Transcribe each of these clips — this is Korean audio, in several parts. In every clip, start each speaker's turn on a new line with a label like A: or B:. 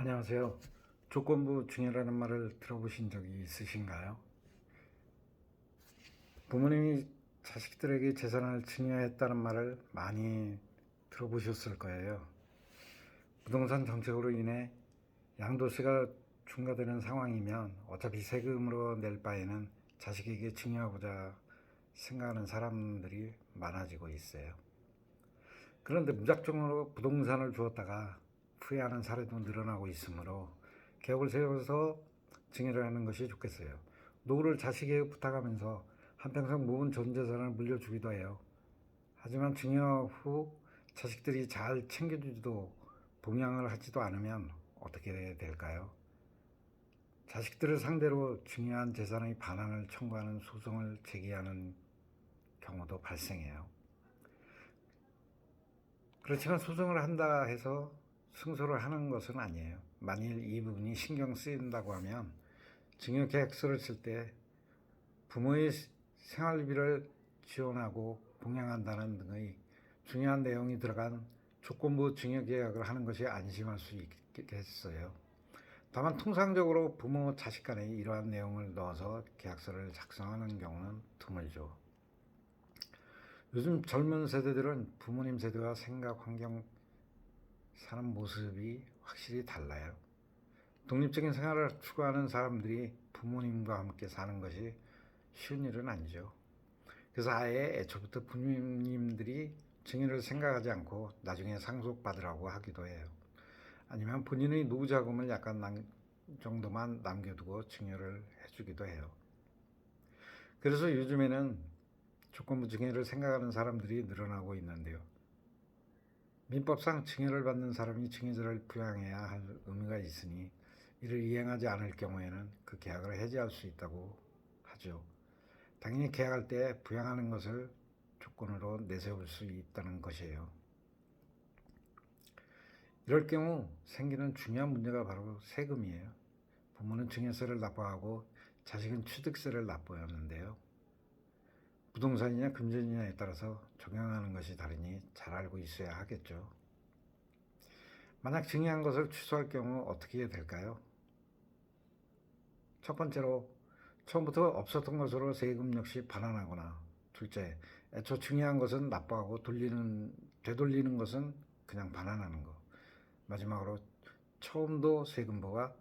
A: 안녕하세요. 조건부 증여라는 말을 들어보신 적이 있으신가요? 부모님이 자식들에게 재산을 증여했다는 말을 많이 들어보셨을 거예요. 부동산 정책으로 인해 양도세가 중과되는 상황이면 어차피 세금으로 낼 바에는 자식에게 증여하고자 생각하는 사람들이 많아지고 있어요. 그런데 무작정으로 부동산을 주었다가 후회하는 사례도 늘어나고 있으므로 계획을 세워서 증여를 하는 것이 좋겠어요. 노후를 자식에게 부탁하면서 한평생 모은 전 재산을 물려주기도 해요. 하지만 증여 후 자식들이 잘 챙겨주지도 봉양을 하지도 않으면 어떻게 될까요? 자식들을 상대로 증여한 재산의 반환을 청구하는 소송을 제기하는 경우도 발생해요. 그렇지만 소송을 한다 해서 승소를 하는 것은 아니에요. 만일 이 부분이 신경 쓰인다고 하면 증여 계약서를 쓸 때 부모의 생활비를 지원하고 봉양한다는 등의 중요한 내용이 들어간 조건부 증여 계약을 하는 것이 안심할 수 있겠어요. 다만 통상적으로 부모 자식 간에 이러한 내용을 넣어서 계약서를 작성하는 경우는 드물죠. 요즘 젊은 세대들은 부모님 세대와 생각, 환경, 사는 모습이 확실히 달라요. 독립적인 생활을 추구하는 사람들이 부모님과 함께 사는 것이 쉬운 일은 아니죠. 그래서 아예 애초부터 부모님들이 증여를 생각하지 않고 나중에 상속받으라고 하기도 해요. 아니면 본인의 노후 자금을 약간 정도만 남겨두고 증여를 해주기도 해요. 그래서 요즘에는 조건부 증여를 생각하는 사람들이 늘어나고 있는데요. 민법상 증여를 받는 사람이 증여자를 부양해야 할 의무가 있으니 이를 이행하지 않을 경우에는 그 계약을 해지할 수 있다고 하죠. 당연히 계약할 때 부양하는 것을 조건으로 내세울 수 있다는 것이에요. 이럴 경우 생기는 중요한 문제가 바로 세금이에요. 부모는 증여세를 납부하고 자식은 취득세를 납부하는데요. 부동산이냐 금전이냐에 따라서 적용하는 것이 다르니 잘 알고 있어야 하겠죠. 만약 증여한 것을 취소할 경우 어떻게 해야 될까요? 첫 번째로 처음부터 없었던 것으로 세금 역시 반환하거나, 둘째, 애초 증여한 것은 납부하고 되돌리는 것은 그냥 반환하는 것. 마지막으로 처음도 세금 부과,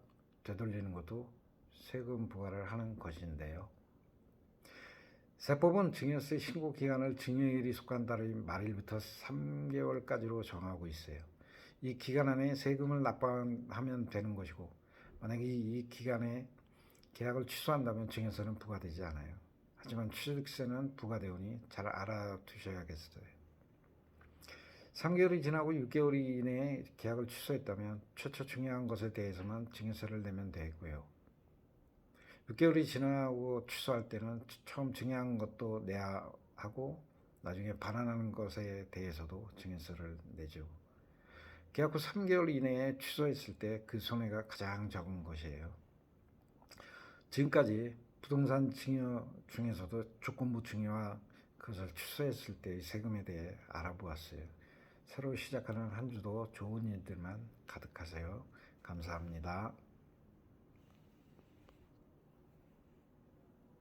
A: 되돌리는 것도 세금 부과를 하는 것인데요. 세법은 증여세 신고 기간을 증여일이 속한 달의 말일부터 3개월까지로 정하고 있어요. 이 기간 안에 세금을 납부하면 되는 것이고, 만약에 이 기간에 계약을 취소한다면 증여세는 부과되지 않아요. 하지만 취득세는 부과되오니 잘 알아두셔야겠어요. 3개월이 지나고 6개월 이내에 계약을 취소했다면 최초 증여한 것에 대해서만 증여세를 내면 되고요. 6개월이 지나고 취소할 때는 처음 증여한 것도 내야 하고 나중에 반환하는 것에 대해서도 증여세를 내죠. 계약 후 3개월 이내에 취소했을 때 그 손해가 가장 적은 것이에요. 지금까지 부동산 증여 중에서도 조건부 증여와 그것을 취소했을 때의 세금에 대해 알아보았어요. 새로 시작하는 한 주도 좋은 일들만 가득하세요. 감사합니다.